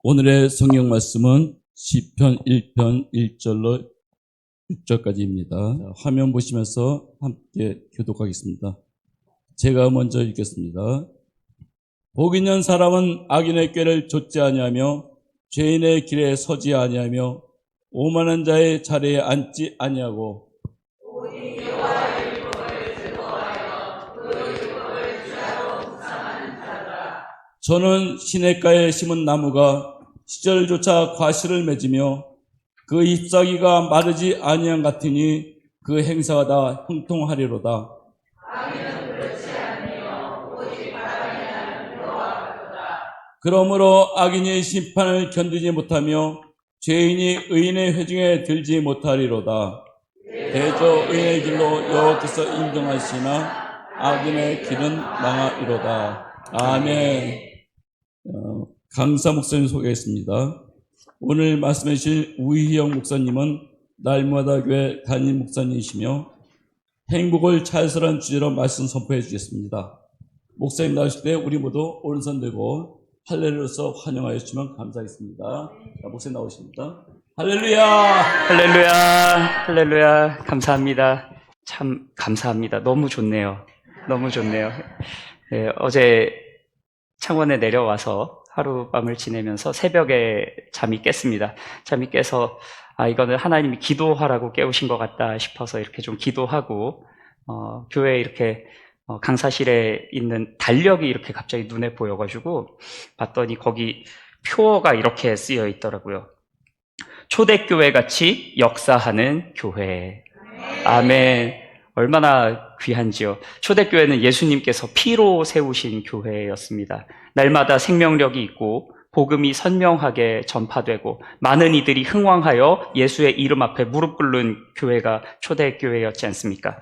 오늘의 성경 말씀은 시편 1편 1절로 6절까지입니다. 화면 보시면서 함께 교독하겠습니다. 제가 먼저 읽겠습니다. 복 있는 사람은 악인의 꾀를 좇지 아니하며 죄인의 길에 서지 아니하며 오만한 자의 자리에 앉지 아니하고 저는 시냇가에 심은 나무가 시절조차 과실을 맺으며 그 잎사귀가 마르지 아니한 같으니 그 행사가 다 형통하리로다. 그러므로 악인이 심판을 견디지 못하며 죄인이 의인의 회중에 들지 못하리로다. 대저 의인의 길로 여호와께서 인정하시나 악인의 길은 망하리로다. 아멘. 강사 목사님 소개했습니다. 오늘 말씀해 주실 우희영 목사님은 날마다 교회 담임 목사님이시며 행복을 자연스러운 주제로 말씀 선포해 주겠습니다. 목사님 나오실 때 우리 모두 오른손 들고 할렐루야로서 환영하여 주시면 감사하겠습니다. 자, 목사님 나오십니다. 할렐루야! 할렐루야! 할렐루야! 감사합니다. 참 감사합니다. 너무 좋네요. 너무 좋네요. 네, 어제 창원에 내려와서 하룻밤을 지내면서 새벽에 잠이 깼습니다. 잠이 깨서 이거는 하나님이 기도하라고 깨우신 것 같다 싶어서 이렇게 좀 기도하고 교회에 이렇게 강사실에 있는 달력이 이렇게 갑자기 눈에 보여가지고 봤더니 거기 표어가 이렇게 쓰여 있더라고요. 초대교회 같이 역사하는 교회. 아멘. 얼마나 귀한지요. 초대교회는 예수님께서 피로 세우신 교회였습니다. 날마다 생명력이 있고 복음이 선명하게 전파되고 많은 이들이 흥왕하여 예수의 이름 앞에 무릎 꿇는 교회가 초대교회였지 않습니까?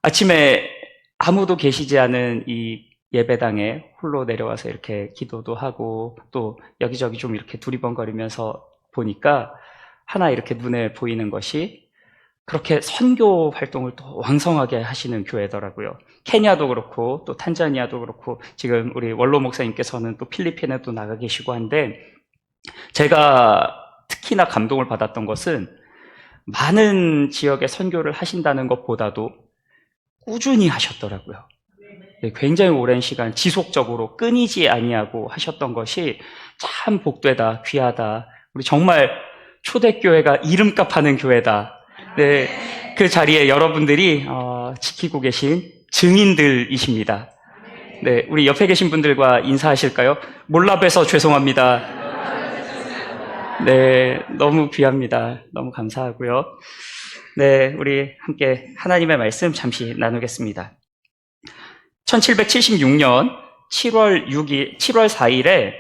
아침에 아무도 계시지 않은 이 예배당에 홀로 내려와서 이렇게 기도도 하고 또 여기저기 좀 이렇게 두리번거리면서 보니까 하나 이렇게 눈에 보이는 것이 그렇게 선교 활동을 또 왕성하게 하시는 교회더라고요. 케냐도 그렇고 또 탄자니아도 그렇고 지금 우리 원로 목사님께서는 또 필리핀에 또 나가 계시고 한데 제가 특히나 감동을 받았던 것은 많은 지역에 선교를 하신다는 것보다도 꾸준히 하셨더라고요. 굉장히 오랜 시간 지속적으로 끊이지 아니하고 하셨던 것이 참 복되다, 귀하다. 우리 정말 초대교회가 이름값 하는 교회다. 네, 그 자리에 여러분들이 지키고 계신 증인들이십니다. 네, 우리 옆에 계신 분들과 인사하실까요? 몰라 뵈서 죄송합니다. 네, 너무 귀합니다. 너무 감사하고요. 네, 우리 함께 하나님의 말씀 잠시 나누겠습니다. 1776년 7월 4일에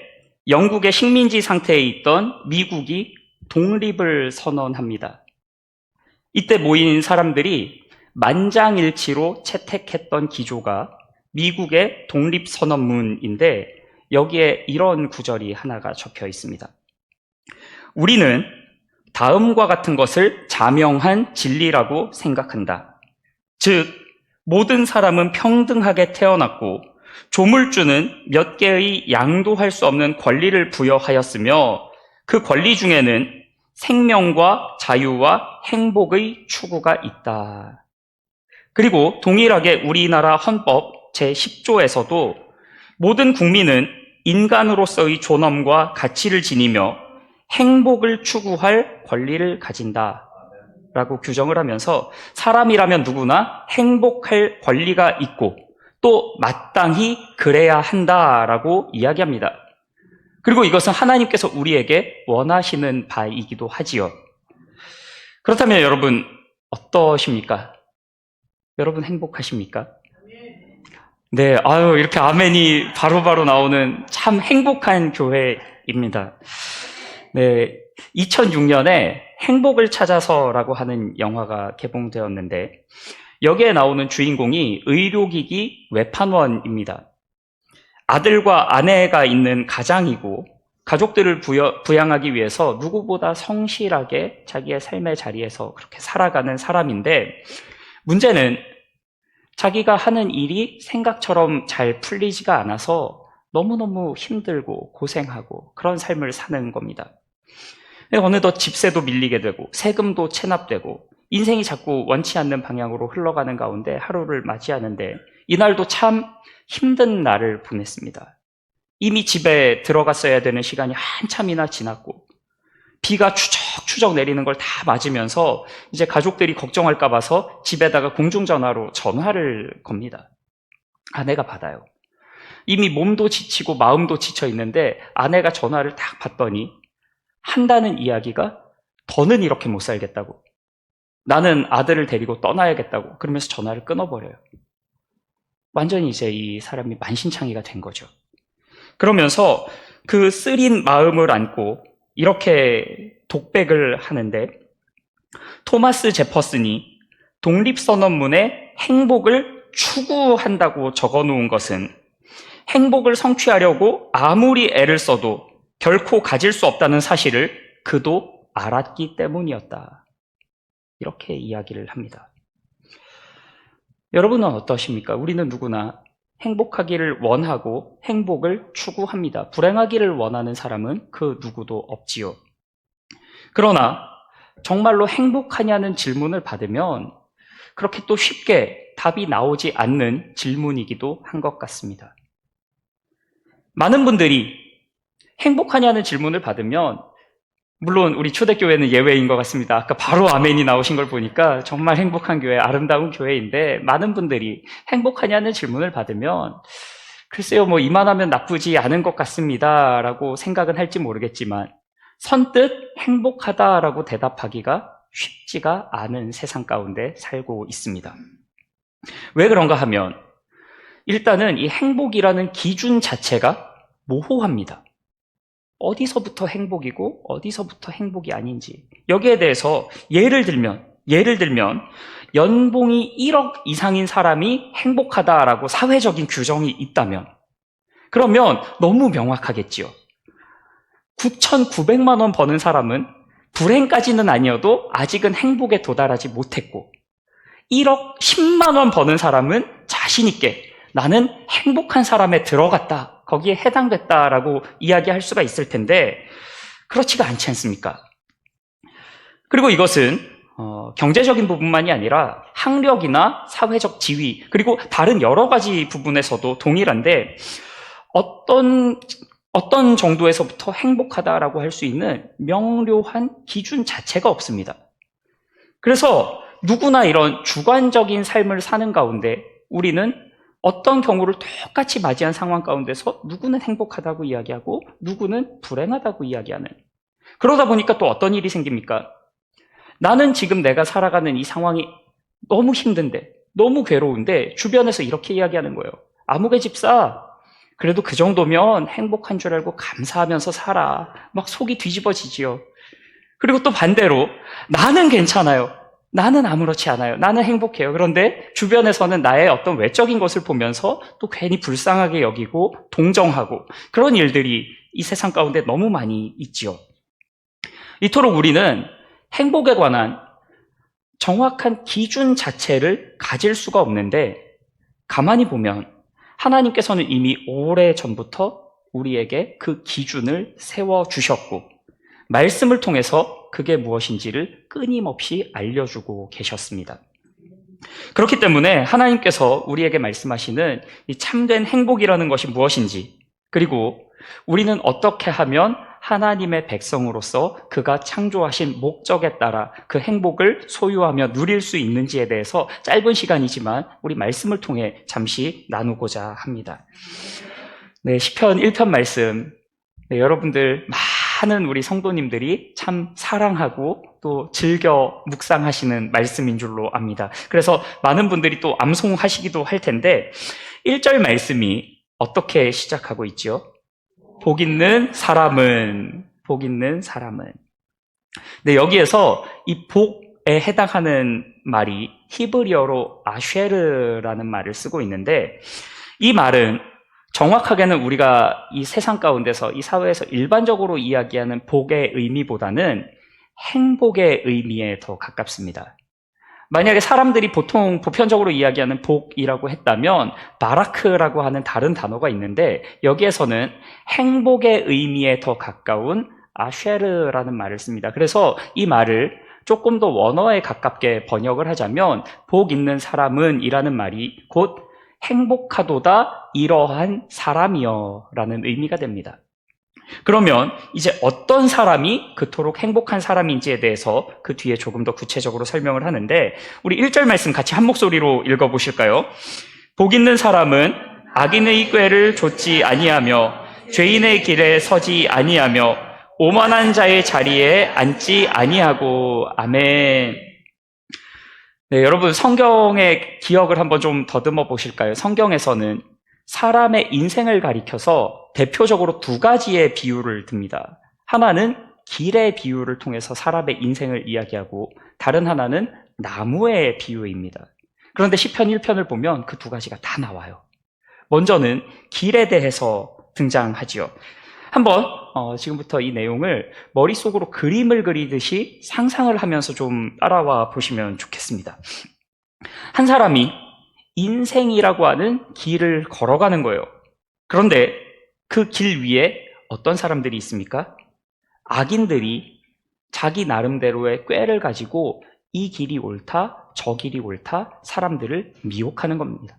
영국의 식민지 상태에 있던 미국이 독립을 선언합니다. 이때 모인 사람들이 만장일치로 채택했던 기조가 미국의 독립선언문인데 여기에 이런 구절이 하나가 적혀 있습니다. 우리는 다음과 같은 것을 자명한 진리라고 생각한다. 즉, 모든 사람은 평등하게 태어났고 조물주는 몇 개의 양도할 수 없는 권리를 부여하였으며 그 권리 중에는 생명과 자유와 행복의 추구가 있다. 그리고 동일하게 우리나라 헌법 제10조에서도 모든 국민은 인간으로서의 존엄과 가치를 지니며 행복을 추구할 권리를 가진다. 라고 규정을 하면서 사람이라면 누구나 행복할 권리가 있고 또 마땅히 그래야 한다라고 이야기합니다. 그리고 이것은 하나님께서 우리에게 원하시는 바이기도 하지요. 그렇다면 여러분 어떠십니까? 여러분 행복하십니까? 네, 이렇게 아멘이 바로바로 나오는 참 행복한 교회입니다. 네, 2006년에 행복을 찾아서라고 하는 영화가 개봉되었는데 여기에 나오는 주인공이 의료기기 외판원입니다. 아들과 아내가 있는 가장이고 가족들을 부양하기 위해서 누구보다 성실하게 자기의 삶의 자리에서 그렇게 살아가는 사람인데 문제는 자기가 하는 일이 생각처럼 잘 풀리지가 않아서 너무너무 힘들고 고생하고 그런 삶을 사는 겁니다. 어느덧 집세도 밀리게 되고 세금도 체납되고 인생이 자꾸 원치 않는 방향으로 흘러가는 가운데 하루를 맞이하는데 이날도 참 힘든 날을 보냈습니다. 이미 집에 들어갔어야 되는 시간이 한참이나 지났고 비가 추적추적 내리는 걸 다 맞으면서 이제 가족들이 걱정할까 봐서 집에다가 공중전화로 전화를 겁니다. 아내가 받아요. 이미 몸도 지치고 마음도 지쳐 있는데 아내가 전화를 딱 받더니 한다는 이야기가 더는 이렇게 못 살겠다고. 나는 아들을 데리고 떠나야겠다고. 그러면서 전화를 끊어버려요. 완전히 이제 이 사람이 만신창이가 된 거죠. 그러면서 그 쓰린 마음을 안고 이렇게 독백을 하는데 토마스 제퍼슨이 독립선언문에 행복을 추구한다고 적어놓은 것은 행복을 성취하려고 아무리 애를 써도 결코 가질 수 없다는 사실을 그도 알았기 때문이었다. 이렇게 이야기를 합니다. 여러분은 어떠십니까? 우리는 누구나 행복하기를 원하고 행복을 추구합니다. 불행하기를 원하는 사람은 그 누구도 없지요. 그러나 정말로 행복하냐는 질문을 받으면 그렇게 또 쉽게 답이 나오지 않는 질문이기도 한 것 같습니다. 많은 분들이 행복하냐는 질문을 받으면 물론 우리 초대교회는 예외인 것 같습니다. 아까 바로 아멘이 나오신 걸 보니까 정말 행복한 교회, 아름다운 교회인데 많은 분들이 행복하냐는 질문을 받으면 글쎄요, 뭐 이만하면 나쁘지 않은 것 같습니다 라고 생각은 할지 모르겠지만 선뜻 행복하다라고 대답하기가 쉽지가 않은 세상 가운데 살고 있습니다. 왜 그런가 하면 일단은 이 행복이라는 기준 자체가 모호합니다. 어디서부터 행복이고 어디서부터 행복이 아닌지 여기에 대해서 예를 들면 연봉이 1억 이상인 사람이 행복하다라고 사회적인 규정이 있다면 그러면 너무 명확하겠지요. 9,900만 원 버는 사람은 불행까지는 아니어도 아직은 행복에 도달하지 못했고 1억 10만 원 버는 사람은 자신 있게 나는 행복한 사람에 들어갔다, 거기에 해당됐다라고 이야기할 수가 있을 텐데 그렇지가 않지 않습니까? 그리고 이것은 경제적인 부분만이 아니라 학력이나 사회적 지위 그리고 다른 여러 가지 부분에서도 동일한데 어떤 정도에서부터 행복하다라고 할 수 있는 명료한 기준 자체가 없습니다. 그래서 누구나 이런 주관적인 삶을 사는 가운데 우리는 어떤 경우를 똑같이 맞이한 상황 가운데서 누구는 행복하다고 이야기하고 누구는 불행하다고 이야기하는 그러다 보니까 또 어떤 일이 생깁니까? 나는 지금 내가 살아가는 이 상황이 너무 힘든데 너무 괴로운데 주변에서 이렇게 이야기하는 거예요. 아무개 집사 그래도 그 정도면 행복한 줄 알고 감사하면서 살아. 막 속이 뒤집어지지요. 그리고 또 반대로 나는 괜찮아요. 나는 아무렇지 않아요. 나는 행복해요. 그런데 주변에서는 나의 어떤 외적인 것을 보면서 또 괜히 불쌍하게 여기고 동정하고 그런 일들이 이 세상 가운데 너무 많이 있지요. 이토록 우리는 행복에 관한 정확한 기준 자체를 가질 수가 없는데 가만히 보면 하나님께서는 이미 오래전부터 우리에게 그 기준을 세워주셨고 말씀을 통해서 그게 무엇인지를 끊임없이 알려주고 계셨습니다. 그렇기 때문에 하나님께서 우리에게 말씀하시는 이 참된 행복이라는 것이 무엇인지 그리고 우리는 어떻게 하면 하나님의 백성으로서 그가 창조하신 목적에 따라 그 행복을 소유하며 누릴 수 있는지에 대해서 짧은 시간이지만 우리 말씀을 통해 잠시 나누고자 합니다. 네, 시편 1편 말씀 여러분들 많은 우리 성도님들이 참 사랑하고 또 즐겨 묵상하시는 말씀인 줄로 압니다. 그래서 많은 분들이 또 암송하시기도 할 텐데 1절 말씀이 어떻게 시작하고 있죠? 복 있는 사람은. 네, 여기에서 이 복에 해당하는 말이 히브리어로 아쉐르라는 말을 쓰고 있는데 이 말은 정확하게는 우리가 이 세상 가운데서 이 사회에서 일반적으로 이야기하는 복의 의미보다는 행복의 의미에 더 가깝습니다. 만약에 사람들이 보통 보편적으로 이야기하는 복이라고 했다면 바라크라고 하는 다른 단어가 있는데 여기에서는 행복의 의미에 더 가까운 아쉐르라는 말을 씁니다. 그래서 이 말을 조금 더 원어에 가깝게 번역을 하자면 복 있는 사람은 이라는 말이 곧 행복하도다 이러한 사람이여 라는 의미가 됩니다. 그러면 이제 어떤 사람이 그토록 행복한 사람인지에 대해서 그 뒤에 조금 더 구체적으로 설명을 하는데 우리 1절 말씀 같이 한 목소리로 읽어보실까요? 복 있는 사람은 악인의 꾀를 좇지 아니하며 죄인의 길에 서지 아니하며 오만한 자의 자리에 앉지 아니하고 아멘. 네, 여러분 성경의 기억을 한번 좀 더듬어 보실까요? 성경에서는 사람의 인생을 가리켜서 대표적으로 두 가지의 비유를 듭니다. 하나는 길의 비유를 통해서 사람의 인생을 이야기하고 다른 하나는 나무의 비유입니다. 그런데 시편 1편을 보면 그 두 가지가 다 나와요. 먼저는 길에 대해서 등장하지요. 한번 지금부터 이 내용을 머릿속으로 그림을 그리듯이 상상을 하면서 좀 따라와 보시면 좋겠습니다. 한 사람이 인생이라고 하는 길을 걸어가는 거예요. 그런데 그 길 위에 어떤 사람들이 있습니까? 악인들이 자기 나름대로의 꾀를 가지고 이 길이 옳다, 저 길이 옳다 사람들을 미혹하는 겁니다.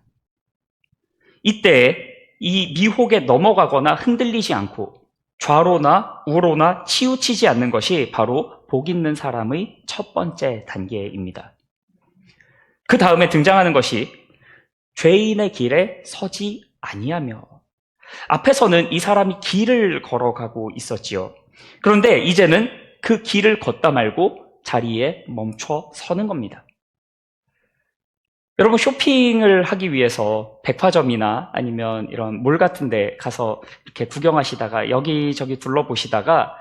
이때 이 미혹에 넘어가거나 흔들리지 않고 좌로나 우로나 치우치지 않는 것이 바로 복 있는 사람의 첫 번째 단계입니다. 그 다음에 등장하는 것이 죄인의 길에 서지 아니하며. 앞에서는 이 사람이 길을 걸어가고 있었지요. 그런데 이제는 그 길을 걷다 말고 자리에 멈춰 서는 겁니다. 여러분 쇼핑을 하기 위해서 백화점이나 아니면 이런 몰 같은 데 가서 이렇게 구경하시다가 여기저기 둘러보시다가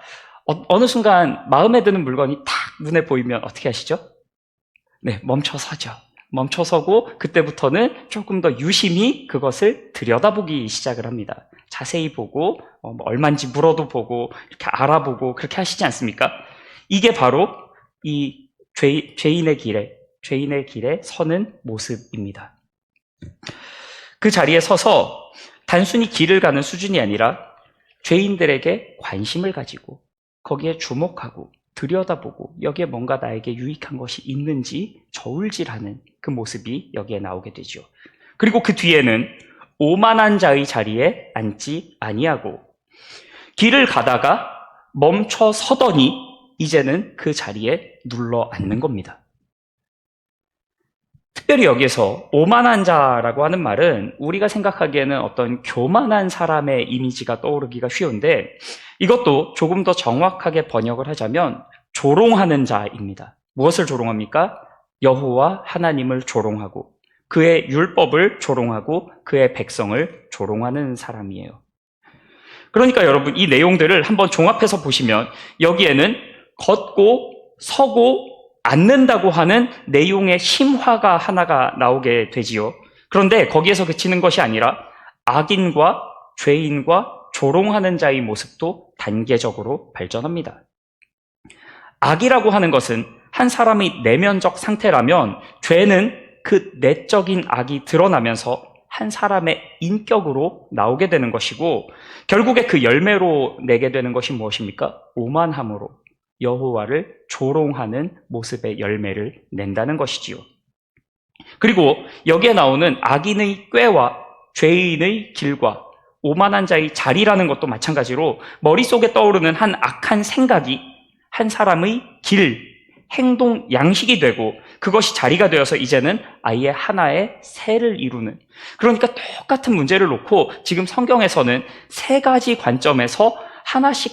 어느 순간 마음에 드는 물건이 탁 눈에 보이면 어떻게 하시죠? 네, 멈춰 서죠. 멈춰서고 그때부터는 조금 더 유심히 그것을 들여다보기 시작을 합니다. 자세히 보고 얼마인지 물어도 보고 이렇게 알아보고 그렇게 하시지 않습니까? 이게 바로 이 죄인의 길에 서는 모습입니다. 그 자리에 서서 단순히 길을 가는 수준이 아니라 죄인들에게 관심을 가지고 거기에 주목하고 들여다보고 여기에 뭔가 나에게 유익한 것이 있는지 저울질하는 그 모습이 여기에 나오게 되죠. 그리고 그 뒤에는 오만한 자의 자리에 앉지 아니하고 길을 가다가 멈춰 서더니 이제는 그 자리에 눌러 앉는 겁니다. 특별히 여기에서 오만한 자라고 하는 말은 우리가 생각하기에는 어떤 교만한 사람의 이미지가 떠오르기가 쉬운데 이것도 조금 더 정확하게 번역을 하자면 조롱하는 자입니다. 무엇을 조롱합니까? 여호와 하나님을 조롱하고 그의 율법을 조롱하고 그의 백성을 조롱하는 사람이에요. 그러니까 여러분 이 내용들을 한번 종합해서 보시면 여기에는 걷고 서고 앉는다고 하는 내용의 심화가 하나가 나오게 되지요. 그런데 거기에서 그치는 것이 아니라 악인과 죄인과 조롱하는 자의 모습도 단계적으로 발전합니다. 악이라고 하는 것은 한 사람의 내면적 상태라면 죄는 그 내적인 악이 드러나면서 한 사람의 인격으로 나오게 되는 것이고 결국에 그 열매로 내게 되는 것이 무엇입니까? 오만함으로 여호와를 조롱하는 모습의 열매를 낸다는 것이지요. 그리고 여기에 나오는 악인의 꾀와 죄인의 길과 오만한 자의 자리라는 것도 마찬가지로 머릿속에 떠오르는 한 악한 생각이 한 사람의 길, 행동, 양식이 되고 그것이 자리가 되어서 이제는 아예 하나의 새를 이루는 그러니까 똑같은 문제를 놓고 지금 성경에서는 세 가지 관점에서 하나씩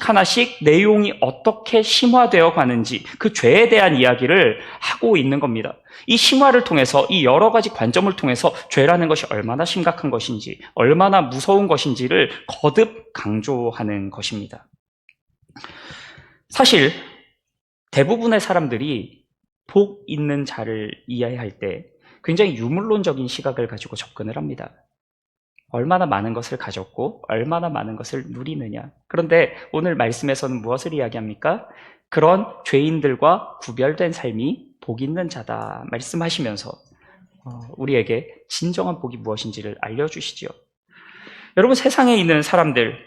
내용이 어떻게 심화되어 가는지 그 죄에 대한 이야기를 하고 있는 겁니다. 이 심화를 통해서 이 여러 가지 관점을 통해서 죄라는 것이 얼마나 심각한 것인지 얼마나 무서운 것인지를 거듭 강조하는 것입니다. 사실 대부분의 사람들이 복 있는 자를 이해할 때 굉장히 유물론적인 시각을 가지고 접근을 합니다. 얼마나 많은 것을 가졌고 얼마나 많은 것을 누리느냐. 그런데 오늘 말씀에서는 무엇을 이야기합니까? 그런 죄인들과 구별된 삶이 복 있는 자다 말씀하시면서 우리에게 진정한 복이 무엇인지를 알려주시지요. 여러분, 세상에 있는 사람들,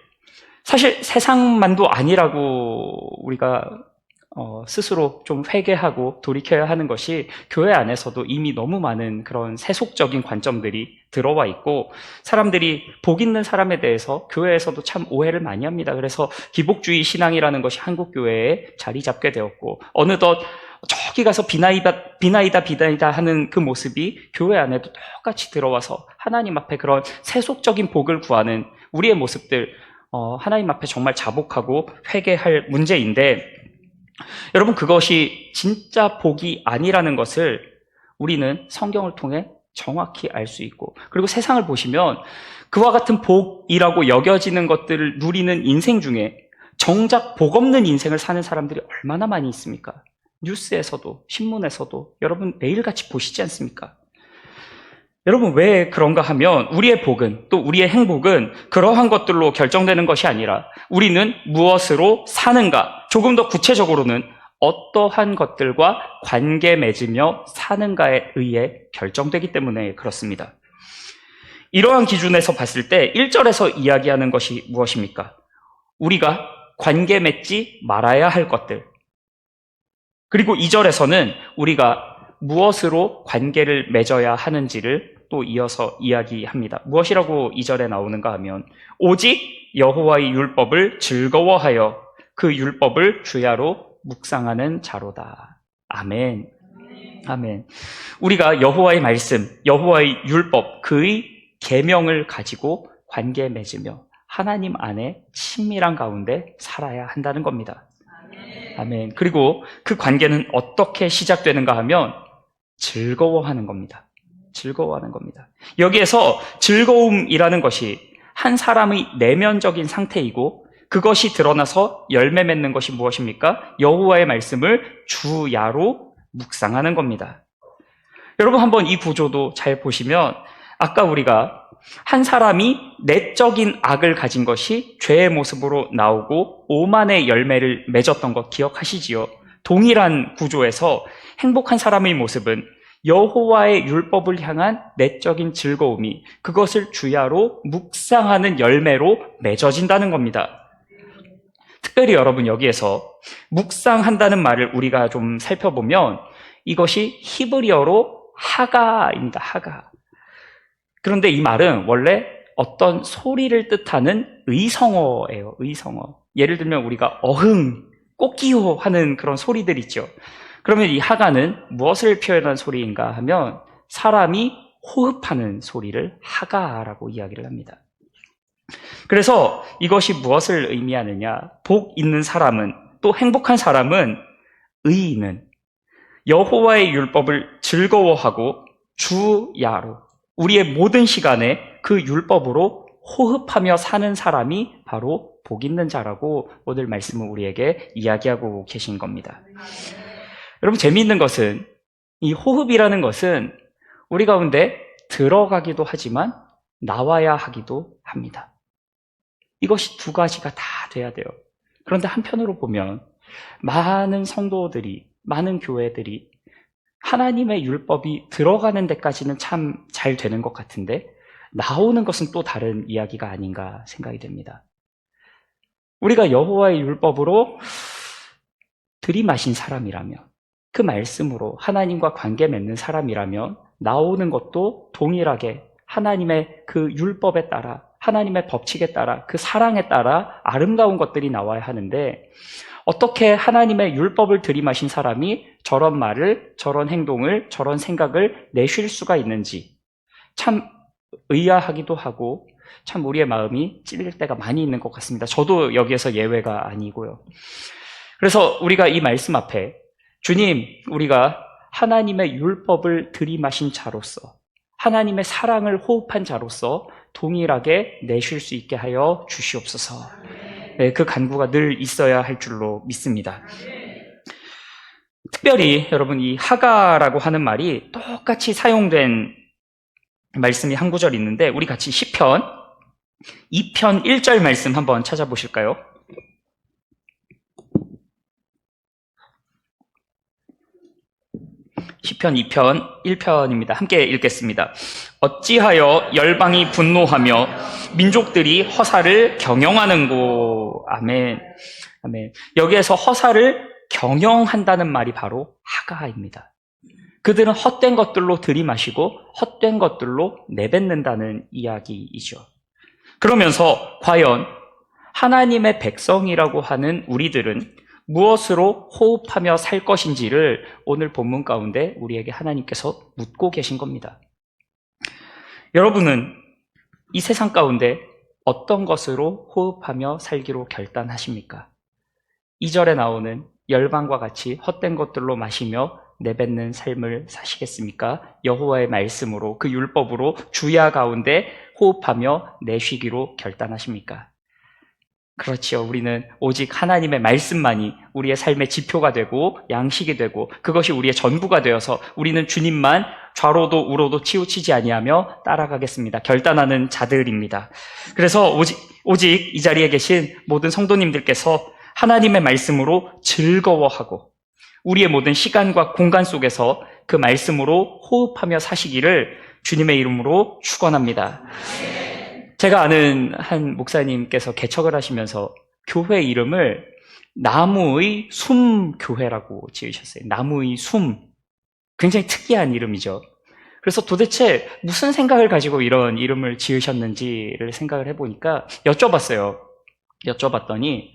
사실 세상만도 아니라고 우리가 스스로 좀 회개하고 돌이켜야 하는 것이 교회 안에서도 이미 너무 많은 그런 세속적인 관점들이 들어와 있고, 사람들이 복 있는 사람에 대해서 교회에서도 참 오해를 많이 합니다. 그래서 기복주의 신앙이라는 것이 한국 교회에 자리 잡게 되었고, 어느덧 저기 가서 비나이다 하는 그 모습이 교회 안에도 똑같이 들어와서 하나님 앞에 그런 세속적인 복을 구하는 우리의 모습들, 하나님 앞에 정말 자복하고 회개할 문제인데, 여러분, 그것이 진짜 복이 아니라는 것을 우리는 성경을 통해 정확히 알 수 있고, 그리고 세상을 보시면 그와 같은 복이라고 여겨지는 것들을 누리는 인생 중에 정작 복 없는 인생을 사는 사람들이 얼마나 많이 있습니까? 뉴스에서도 신문에서도 여러분 매일같이 보시지 않습니까? 여러분, 왜 그런가 하면 우리의 복은, 또 우리의 행복은 그러한 것들로 결정되는 것이 아니라 우리는 무엇으로 사는가, 조금 더 구체적으로는 어떠한 것들과 관계 맺으며 사는가에 의해 결정되기 때문에 그렇습니다. 이러한 기준에서 봤을 때 1절에서 이야기하는 것이 무엇입니까? 우리가 관계 맺지 말아야 할 것들, 그리고 2절에서는 우리가 무엇으로 관계를 맺어야 하는지를 또 이어서 이야기합니다. 무엇이라고 2절에 나오는가 하면, 오직 여호와의 율법을 즐거워하여 그 율법을 주야로 묵상하는 자로다. 아멘. 아멘. 우리가 여호와의 말씀, 여호와의 율법, 그의 계명을 가지고 관계 맺으며 하나님 안에 친밀한 가운데 살아야 한다는 겁니다. 아멘. 그리고 그 관계는 어떻게 시작되는가 하면 즐거워하는 겁니다. 즐거워하는 겁니다. 여기에서 즐거움이라는 것이 한 사람의 내면적인 상태이고, 그것이 드러나서 열매 맺는 것이 무엇입니까? 여호와의 말씀을 주야로 묵상하는 겁니다. 여러분, 한번 이 구조도 잘 보시면, 아까 우리가 한 사람이 내적인 악을 가진 것이 죄의 모습으로 나오고 오만의 열매를 맺었던 것 기억하시지요? 동일한 구조에서 행복한 사람의 모습은 여호와의 율법을 향한 내적인 즐거움이 그것을 주야로 묵상하는 열매로 맺어진다는 겁니다. 특별히 여러분, 여기에서 묵상한다는 말을 우리가 좀 살펴보면 이것이 히브리어로 하가입니다. 하가. 그런데 이 말은 원래 어떤 소리를 뜻하는 의성어예요. 의성어. 예를 들면 우리가 어흥, 꽃기호 하는 그런 소리들 있죠. 그러면 이 하가는 무엇을 표현한 소리인가 하면 사람이 호흡하는 소리를 하가라고 이야기를 합니다. 그래서 이것이 무엇을 의미하느냐? 복 있는 사람은, 또 행복한 사람은, 의인은 여호와의 율법을 즐거워하고 주야로 우리의 모든 시간에 그 율법으로 호흡하며 사는 사람이 바로 복 있는 자라고 오늘 말씀은 우리에게 이야기하고 계신 겁니다. 여러분, 재미있는 것은 이 호흡이라는 것은 우리 가운데 들어가기도 하지만 나와야 하기도 합니다. 이것이 두 가지가 다 돼야 돼요. 그런데 한편으로 보면 많은 성도들이, 많은 교회들이 하나님의 율법이 들어가는 데까지는 참 잘 되는 것 같은데 나오는 것은 또 다른 이야기가 아닌가 생각이 됩니다. 우리가 여호와의 율법으로 들이마신 사람이라면, 그 말씀으로 하나님과 관계 맺는 사람이라면 나오는 것도 동일하게 하나님의 그 율법에 따라, 하나님의 법칙에 따라, 그 사랑에 따라 아름다운 것들이 나와야 하는데, 어떻게 하나님의 율법을 들이마신 사람이 저런 말을, 저런 행동을, 저런 생각을 내쉴 수가 있는지 참 의아하기도 하고 참 우리의 마음이 찔릴 때가 많이 있는 것 같습니다. 저도 여기에서 예외가 아니고요. 그래서 우리가 이 말씀 앞에 주님, 우리가 하나님의 율법을 들이마신 자로서, 하나님의 사랑을 호흡한 자로서 동일하게 내쉴 수 있게 하여 주시옵소서. 네, 그 간구가 늘 있어야 할 줄로 믿습니다. 특별히 여러분, 이 하가라고 하는 말이 똑같이 사용된 말씀이 한 구절 있는데, 우리 같이 시편 2편 1절 말씀 한번 찾아보실까요? 시편 2편 1편입니다. 함께 읽겠습니다. 어찌하여 열방이 분노하며 민족들이 허사를 경영하는고. 아멘. 아멘. 여기에서 허사를 경영한다는 말이 바로 하가입니다. 그들은 헛된 것들로 들이마시고 헛된 것들로 내뱉는다는 이야기이죠. 그러면서 과연 하나님의 백성이라고 하는 우리들은 무엇으로 호흡하며 살 것인지를 오늘 본문 가운데 우리에게 하나님께서 묻고 계신 겁니다. 여러분은 이 세상 가운데 어떤 것으로 호흡하며 살기로 결단하십니까? 2절에 나오는 열방과 같이 헛된 것들로 마시며 내뱉는 삶을 사시겠습니까? 여호와의 말씀으로, 그 율법으로 주야 가운데 호흡하며 내쉬기로 결단하십니까? 그렇지요. 우리는 오직 하나님의 말씀만이 우리의 삶의 지표가 되고 양식이 되고 그것이 우리의 전부가 되어서 우리는 주님만 좌로도 우로도 치우치지 아니하며 따라가겠습니다. 결단하는 자들입니다. 그래서 오직 이 자리에 계신 모든 성도님들께서 하나님의 말씀으로 즐거워하고 우리의 모든 시간과 공간 속에서 그 말씀으로 호흡하며 사시기를 주님의 이름으로 축원합니다. 제가 아는 한 목사님께서 개척을 하시면서 교회 이름을 나무의 숨 교회라고 지으셨어요. 나무의 숨. 굉장히 특이한 이름이죠. 그래서 도대체 무슨 생각을 가지고 이런 이름을 지으셨는지를 생각을 해보니까 여쭤봤더니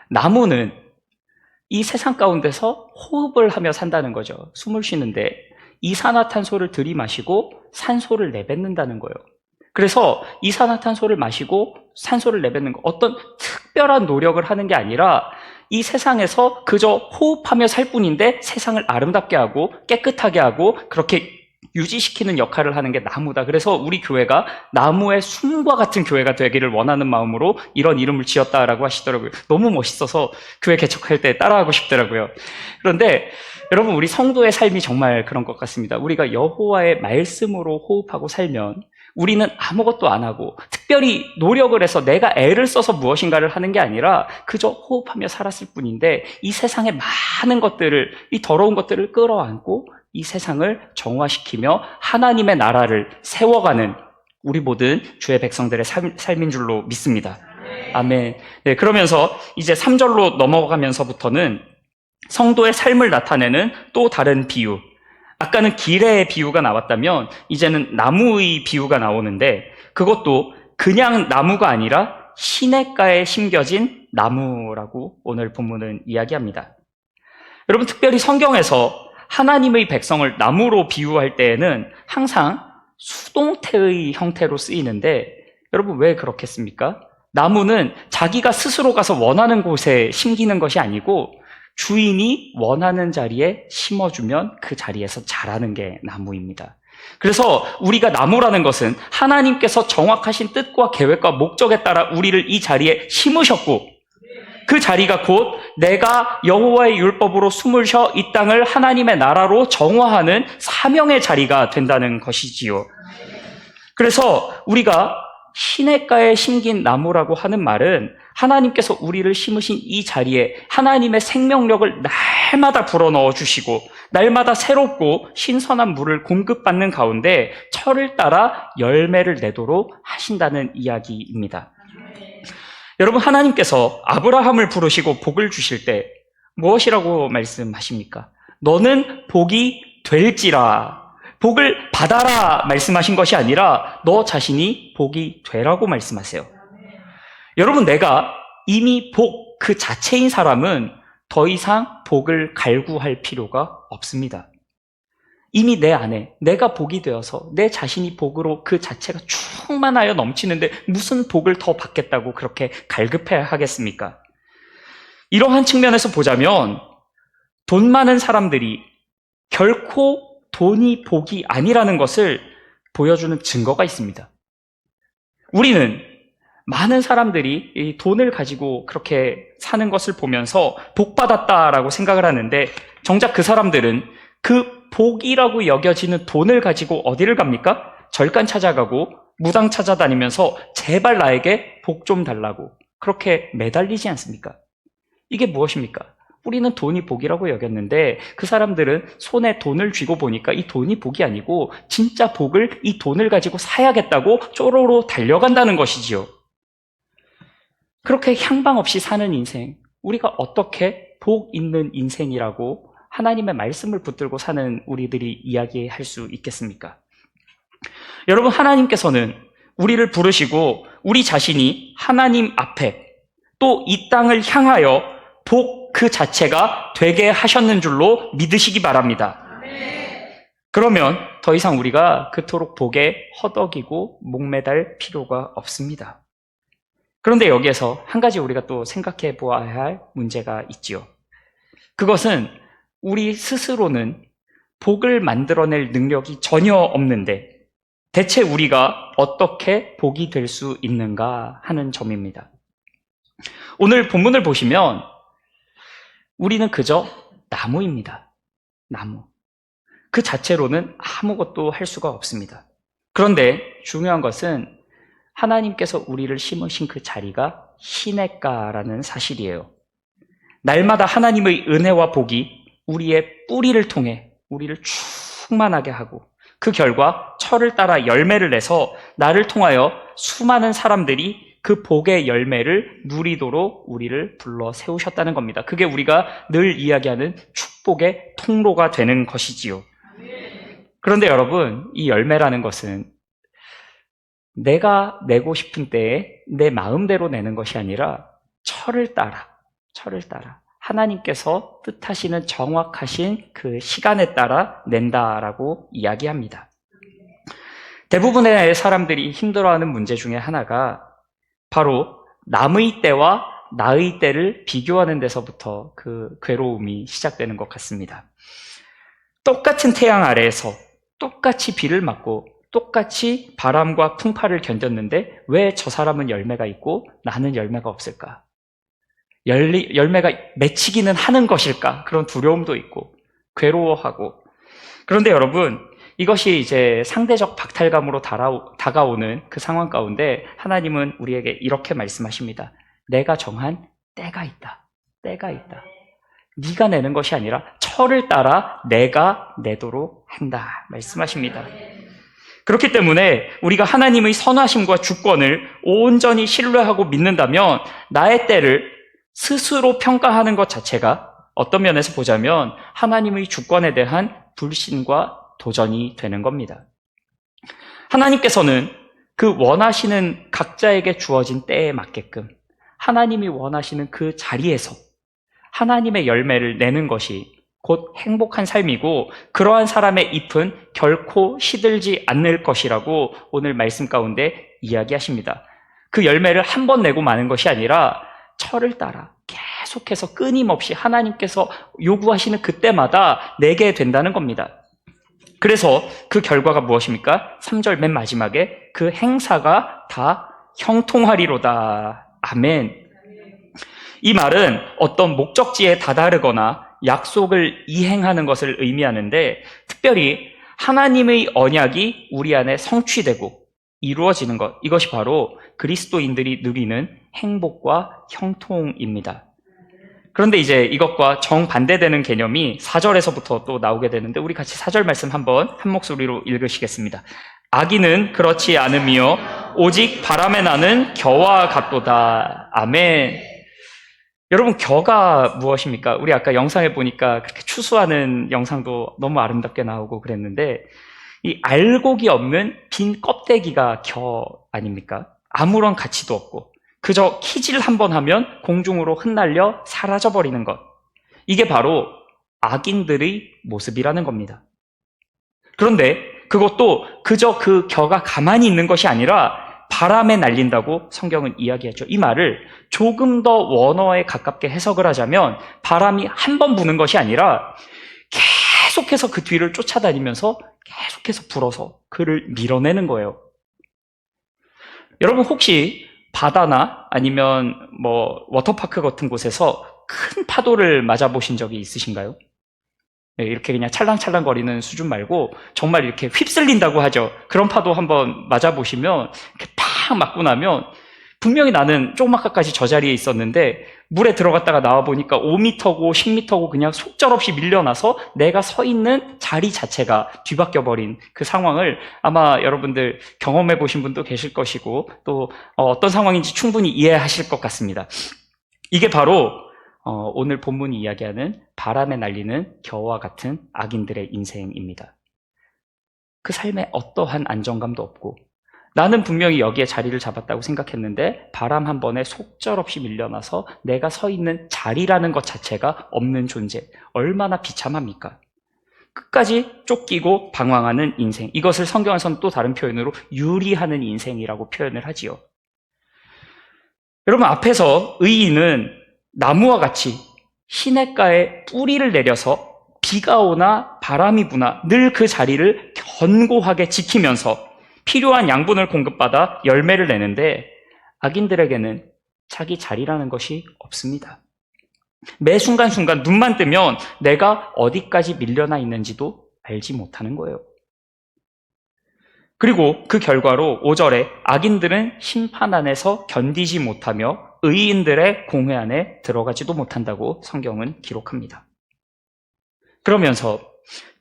나무는 이 세상 가운데서 호흡을 하며 산다는 거죠. 숨을 쉬는데 이산화탄소를 들이마시고 산소를 내뱉는다는 거예요. 그래서 이산화탄소를 마시고 산소를 내뱉는 거, 어떤 특별한 노력을 하는 게 아니라 이 세상에서 그저 호흡하며 살 뿐인데 세상을 아름답게 하고 깨끗하게 하고 그렇게 유지시키는 역할을 하는 게 나무다. 그래서 우리 교회가 나무의 숨과 같은 교회가 되기를 원하는 마음으로 이런 이름을 지었다라고 하시더라고요. 너무 멋있어서 교회 개척할 때 따라하고 싶더라고요. 그런데 여러분, 우리 성도의 삶이 정말 그런 것 같습니다. 우리가 여호와의 말씀으로 호흡하고 살면 우리는 아무것도 안 하고 특별히 노력을 해서 내가 애를 써서 무엇인가를 하는 게 아니라 그저 호흡하며 살았을 뿐인데 이 세상의 많은 것들을, 이 더러운 것들을 끌어안고 이 세상을 정화시키며 하나님의 나라를 세워가는 우리 모든 주의 백성들의 삶인 줄로 믿습니다. 아멘. 네, 그러면서 이제 3절로 넘어가면서부터는 성도의 삶을 나타내는 또 다른 비유. 아까는 길의 비유가 나왔다면 이제는 나무의 비유가 나오는데 그것도 그냥 나무가 아니라 시냇가에 심겨진 나무라고 오늘 본문은 이야기합니다. 여러분, 특별히 성경에서 하나님의 백성을 나무로 비유할 때에는 항상 수동태의 형태로 쓰이는데 여러분, 왜 그렇겠습니까? 나무는 자기가 스스로 가서 원하는 곳에 심기는 것이 아니고 주인이 원하는 자리에 심어주면 그 자리에서 자라는 게 나무입니다. 그래서 우리가 나무라는 것은 하나님께서 정확하신 뜻과 계획과 목적에 따라 우리를 이 자리에 심으셨고 그 자리가 곧 내가 여호와의 율법으로 숨을 쉬어 이 땅을 하나님의 나라로 정화하는 사명의 자리가 된다는 것이지요. 그래서 우리가 시냇가에 심긴 나무라고 하는 말은 하나님께서 우리를 심으신 이 자리에 하나님의 생명력을 날마다 불어넣어 주시고 날마다 새롭고 신선한 물을 공급받는 가운데 철을 따라 열매를 내도록 하신다는 이야기입니다. 여러분, 하나님께서 아브라함을 부르시고 복을 주실 때 무엇이라고 말씀하십니까? 너는 복이 될지라, 복을 받아라 말씀하신 것이 아니라 너 자신이 복이 되라고 말씀하세요. 여러분, 내가 이미 복 그 자체인 사람은 더 이상 복을 갈구할 필요가 없습니다. 이미 내 안에 내가 복이 되어서 내 자신이 복으로 그 자체가 충만하여 넘치는데 무슨 복을 더 받겠다고 그렇게 갈급해야 하겠습니까? 이러한 측면에서 보자면 돈 많은 사람들이 결코 돈이 복이 아니라는 것을 보여주는 증거가 있습니다. 우리는 많은 사람들이 이 돈을 가지고 그렇게 사는 것을 보면서 복받았다라고 생각을 하는데 정작 그 사람들은 그 복이라고 여겨지는 돈을 가지고 어디를 갑니까? 절간 찾아가고 무당 찾아다니면서 제발 나에게 복 좀 달라고 그렇게 매달리지 않습니까? 이게 무엇입니까? 우리는 돈이 복이라고 여겼는데 그 사람들은 손에 돈을 쥐고 보니까 이 돈이 복이 아니고 진짜 복을 이 돈을 가지고 사야겠다고 쪼로로 달려간다는 것이지요. 그렇게 향방 없이 사는 인생, 우리가 어떻게 복 있는 인생이라고 하나님의 말씀을 붙들고 사는 우리들이 이야기할 수 있겠습니까? 여러분, 하나님께서는 우리를 부르시고 우리 자신이 하나님 앞에 또 이 땅을 향하여 복 그 자체가 되게 하셨는 줄로 믿으시기 바랍니다. 그러면 더 이상 우리가 그토록 복에 허덕이고 목매달 필요가 없습니다. 그런데 여기에서 한 가지 우리가 또 생각해 보아야 할 문제가 있지요. 그것은 우리 스스로는 복을 만들어낼 능력이 전혀 없는데 대체 우리가 어떻게 복이 될 수 있는가 하는 점입니다. 오늘 본문을 보시면 우리는 그저 나무입니다. 나무. 그 자체로는 아무것도 할 수가 없습니다. 그런데 중요한 것은 하나님께서 우리를 심으신 그 자리가 시냇가라는 사실이에요. 날마다 하나님의 은혜와 복이 우리의 뿌리를 통해 우리를 충만하게 하고 그 결과 철을 따라 열매를 내서 나를 통하여 수많은 사람들이 그 복의 열매를 누리도록 우리를 불러 세우셨다는 겁니다. 그게 우리가 늘 이야기하는 축복의 통로가 되는 것이지요. 그런데 여러분, 이 열매라는 것은 내가 내고 싶은 때에 내 마음대로 내는 것이 아니라 철을 따라 하나님께서 뜻하시는 정확하신 그 시간에 따라 낸다라고 이야기합니다. 대부분의 사람들이 힘들어하는 문제 중에 하나가 바로 남의 때와 나의 때를 비교하는 데서부터 그 괴로움이 시작되는 것 같습니다. 똑같은 태양 아래에서 똑같이 비를 맞고 똑같이 바람과 풍파를 견뎠는데 왜 저 사람은 열매가 있고 나는 열매가 없을까? 열매가 맺히기는 하는 것일까? 그런 두려움도 있고 괴로워하고. 그런데 여러분, 이것이 이제 상대적 박탈감으로 다가오는 그 상황 가운데 하나님은 우리에게 이렇게 말씀하십니다. 내가 정한 때가 있다. 때가 있다. 네가 내는 것이 아니라 철을 따라 내가 내도록 한다. 말씀하십니다. 그렇기 때문에 우리가 하나님의 선하심과 주권을 온전히 신뢰하고 믿는다면 나의 때를 스스로 평가하는 것 자체가 어떤 면에서 보자면 하나님의 주권에 대한 불신과 도전이 되는 겁니다. 하나님께서는 그 원하시는 각자에게 주어진 때에 맞게끔 하나님이 원하시는 그 자리에서 하나님의 열매를 내는 것이 곧 행복한 삶이고 그러한 사람의 잎은 결코 시들지 않을 것이라고 오늘 말씀 가운데 이야기하십니다. 그 열매를 한 번 내고 마는 것이 아니라 철을 따라 계속해서 끊임없이 하나님께서 요구하시는 그때마다 내게 된다는 겁니다. 그래서 그 결과가 무엇입니까? 3절 맨 마지막에 그 행사가 다 형통하리로다. 아멘. 이 말은 어떤 목적지에 다다르거나 약속을 이행하는 것을 의미하는데 특별히 하나님의 언약이 우리 안에 성취되고 이루어지는 것, 이것이 바로 그리스도인들이 누리는 행복과 형통입니다. 그런데 이제 이것과 정반대되는 개념이 4절에서부터 또 나오게 되는데 우리 같이 4절 말씀 한번 한 목소리로 읽으시겠습니다. 악인은 그렇지 않으며 오직 바람에 나는 겨와 같도다. 아멘. 여러분, 겨가 무엇입니까? 우리 아까 영상에 보니까 그렇게 추수하는 영상도 너무 아름답게 나오고 그랬는데 이 알곡이 없는 빈 껍데기가 겨 아닙니까? 아무런 가치도 없고 그저 키질 한번 하면 공중으로 흩날려 사라져버리는 것. 이게 바로 악인들의 모습이라는 겁니다. 그런데 그것도 그저 그 겨가 가만히 있는 것이 아니라 바람에 날린다고 성경은 이야기하죠. 이 말을 조금 더 원어에 가깝게 해석을 하자면 바람이 한 번 부는 것이 아니라 계속해서 그 뒤를 쫓아다니면서 계속해서 불어서 그를 밀어내는 거예요. 여러분, 혹시 바다나 아니면 워터파크 같은 곳에서 큰 파도를 맞아보신 적이 있으신가요? 네, 이렇게 그냥 찰랑찰랑 거리는 수준 말고 정말 이렇게 휩쓸린다고 하죠. 그런 파도 한번 맞아보시면 이렇게 팍 맞고 나면 분명히 나는 조금아까까지 저 자리에 있었는데 물에 들어갔다가 나와 보니까 5m고 10m고 그냥 속절없이 밀려나서 내가 서 있는 자리 자체가 뒤바뀌어 버린 그 상황을 아마 여러분들 경험해 보신 분도 계실 것이고 또 어떤 상황인지 충분히 이해하실 것 같습니다. 이게 바로 오늘 본문이 이야기하는 바람에 날리는 겨와 같은 악인들의 인생입니다. 그 삶에 어떠한 안정감도 없고 나는 분명히 여기에 자리를 잡았다고 생각했는데 바람 한 번에 속절없이 밀려나서 내가 서 있는 자리라는 것 자체가 없는 존재. 얼마나 비참합니까? 끝까지 쫓기고 방황하는 인생. 이것을 성경에서는 또 다른 표현으로 유리하는 인생이라고 표현을 하지요. 여러분, 앞에서 의인은 나무와 같이 시냇가에 뿌리를 내려서 비가 오나 바람이 부나 늘 그 자리를 견고하게 지키면서 필요한 양분을 공급받아 열매를 내는데 악인들에게는 자기 자리라는 것이 없습니다. 매 순간순간 눈만 뜨면 내가 어디까지 밀려나 있는지도 알지 못하는 거예요. 그리고 그 결과로 5절에 악인들은 심판 안에서 견디지 못하며 의인들의 공회 안에 들어가지도 못한다고 성경은 기록합니다. 그러면서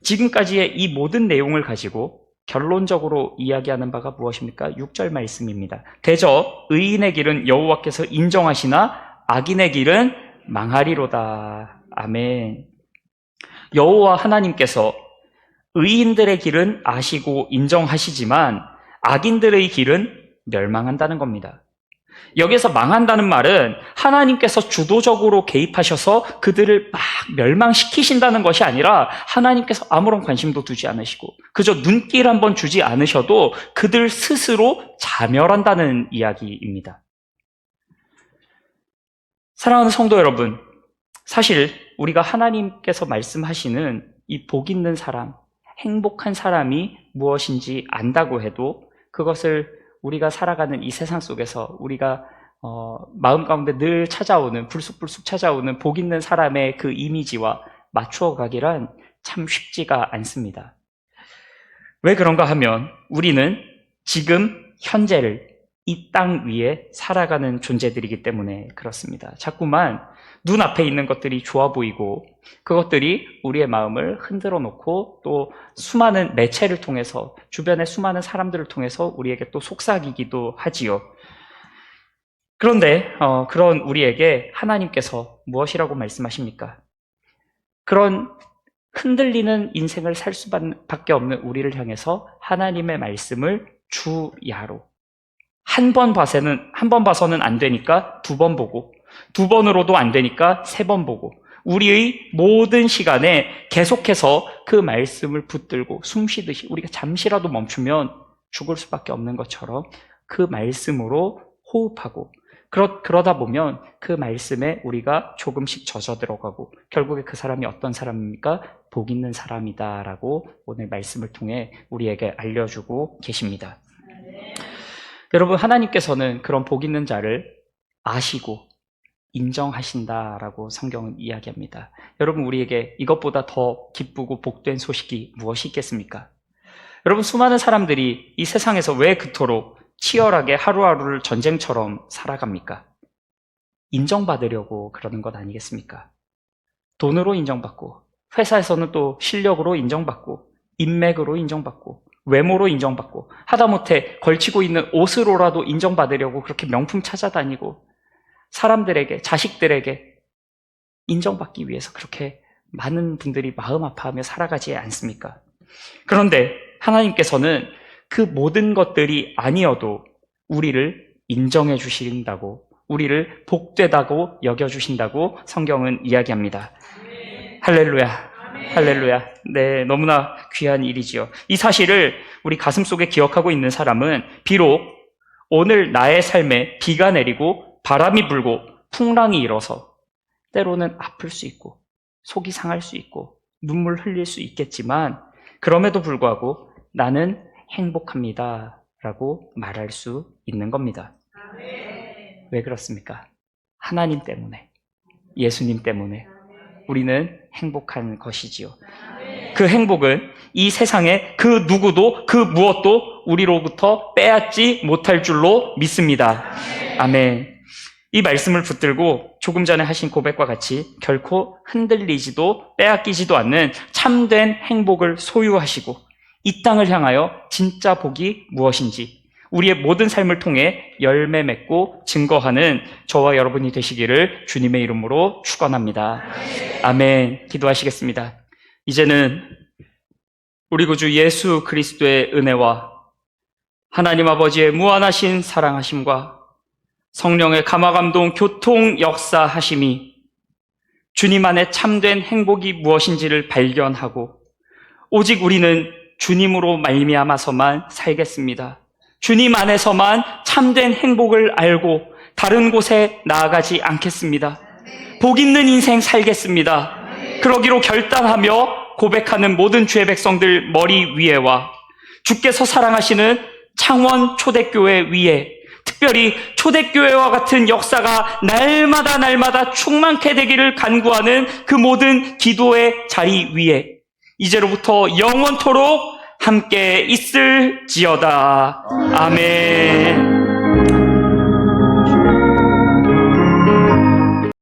지금까지의 이 모든 내용을 가지고 결론적으로 이야기하는 바가 무엇입니까? 6절 말씀입니다. 대저 의인의 길은 여호와께서 인정하시나 악인의 길은 망하리로다. 아멘. 여호와 하나님께서 의인들의 길은 아시고 인정하시지만 악인들의 길은 멸망한다는 겁니다. 여기서 망한다는 말은 하나님께서 주도적으로 개입하셔서 그들을 막 멸망시키신다는 것이 아니라 하나님께서 아무런 관심도 두지 않으시고 그저 눈길 한번 주지 않으셔도 그들 스스로 자멸한다는 이야기입니다. 사랑하는 성도 여러분, 사실 우리가 하나님께서 말씀하시는 이 복 있는 사람, 행복한 사람이 무엇인지 안다고 해도 그것을 우리가 살아가는 이 세상 속에서 우리가 마음 가운데 늘 찾아오는 불쑥불쑥 찾아오는 복 있는 사람의 그 이미지와 맞추어 가기란 참 쉽지가 않습니다. 왜 그런가 하면 우리는 지금 현재를 이 땅 위에 살아가는 존재들이기 때문에 그렇습니다. 자꾸만 눈앞에 있는 것들이 좋아 보이고 그것들이 우리의 마음을 흔들어 놓고 또 수많은 매체를 통해서 주변의 수많은 사람들을 통해서 우리에게 또 속삭이기도 하지요. 그런데 그런 우리에게 하나님께서 무엇이라고 말씀하십니까? 그런 흔들리는 인생을 살 수밖에 없는 우리를 향해서 하나님의 말씀을 주야로 한 번 봐서는 안 되니까 2번 보고 2번으로도 안 되니까 3번 보고 우리의 모든 시간에 계속해서 그 말씀을 붙들고 숨 쉬듯이 우리가 잠시라도 멈추면 죽을 수밖에 없는 것처럼 그 말씀으로 호흡하고 그러다 보면 그 말씀에 우리가 조금씩 젖어 들어가고 결국에 그 사람이 어떤 사람입니까? 복 있는 사람이다라고 오늘 말씀을 통해 우리에게 알려주고 계십니다. 여러분, 하나님께서는 그런 복 있는 자를 아시고 인정하신다라고 성경은 이야기합니다. 여러분, 우리에게 이것보다 더 기쁘고 복된 소식이 무엇이 있겠습니까? 여러분, 수많은 사람들이 이 세상에서 왜 그토록 치열하게 하루하루를 전쟁처럼 살아갑니까? 인정받으려고 그러는 것 아니겠습니까? 돈으로 인정받고, 회사에서는 또 실력으로 인정받고, 인맥으로 인정받고, 외모로 인정받고, 하다못해 걸치고 있는 옷으로라도 인정받으려고 그렇게 명품 찾아다니고, 사람들에게, 자식들에게 인정받기 위해서 그렇게 많은 분들이 마음 아파하며 살아가지 않습니까? 그런데 하나님께서는 그 모든 것들이 아니어도 우리를 인정해 주신다고, 우리를 복되다고 여겨주신다고 성경은 이야기합니다. 할렐루야. 할렐루야. 네, 너무나 귀한 일이지요. 이 사실을 우리 가슴속에 기억하고 있는 사람은 비록 오늘 나의 삶에 비가 내리고 바람이 불고 풍랑이 일어서 때로는 아플 수 있고 속이 상할 수 있고 눈물 흘릴 수 있겠지만 그럼에도 불구하고 나는 행복합니다 라고 말할 수 있는 겁니다. 왜 그렇습니까? 하나님 때문에, 예수님 때문에 우리는 행복한 것이지요. 그 행복은 이 세상에 그 누구도 그 무엇도 우리로부터 빼앗지 못할 줄로 믿습니다. 아멘. 이 말씀을 붙들고 조금 전에 하신 고백과 같이 결코 흔들리지도 빼앗기지도 않는 참된 행복을 소유하시고 이 땅을 향하여 진짜 복이 무엇인지 우리의 모든 삶을 통해 열매 맺고 증거하는 저와 여러분이 되시기를 주님의 이름으로 축원합니다. 아멘. 기도하시겠습니다. 이제는 우리 구주 예수 그리스도의 은혜와 하나님 아버지의 무한하신 사랑하심과 성령의 감화감동 교통 역사하심이 주님 안에 참된 행복이 무엇인지를 발견하고 오직 우리는 주님으로 말미암아서만 살겠습니다. 주님 안에서만 참된 행복을 알고 다른 곳에 나아가지 않겠습니다. 복 있는 인생 살겠습니다. 그러기로 결단하며 고백하는 모든 주의 백성들 머리 위에와 주께서 사랑하시는 창원 초대교회 위에 특별히 초대교회와 같은 역사가 날마다 충만케 되기를 간구하는 그 모든 기도의 자리 위에 이제로부터 영원토록 함께 있을지어다. 아멘.